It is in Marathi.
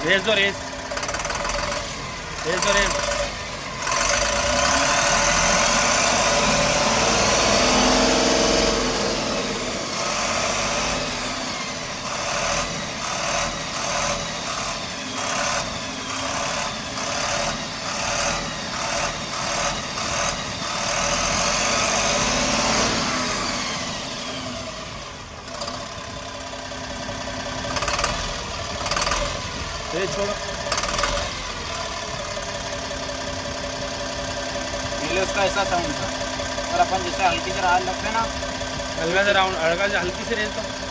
रेस दो रेस, रेस दो रेस। रेस छोड़ो। पहले उसका ऐसा साउंड था और अपन जैसे हल्की से राल लगते ना, हल्का से राउंड, हल्का से हल्की से रेस दो।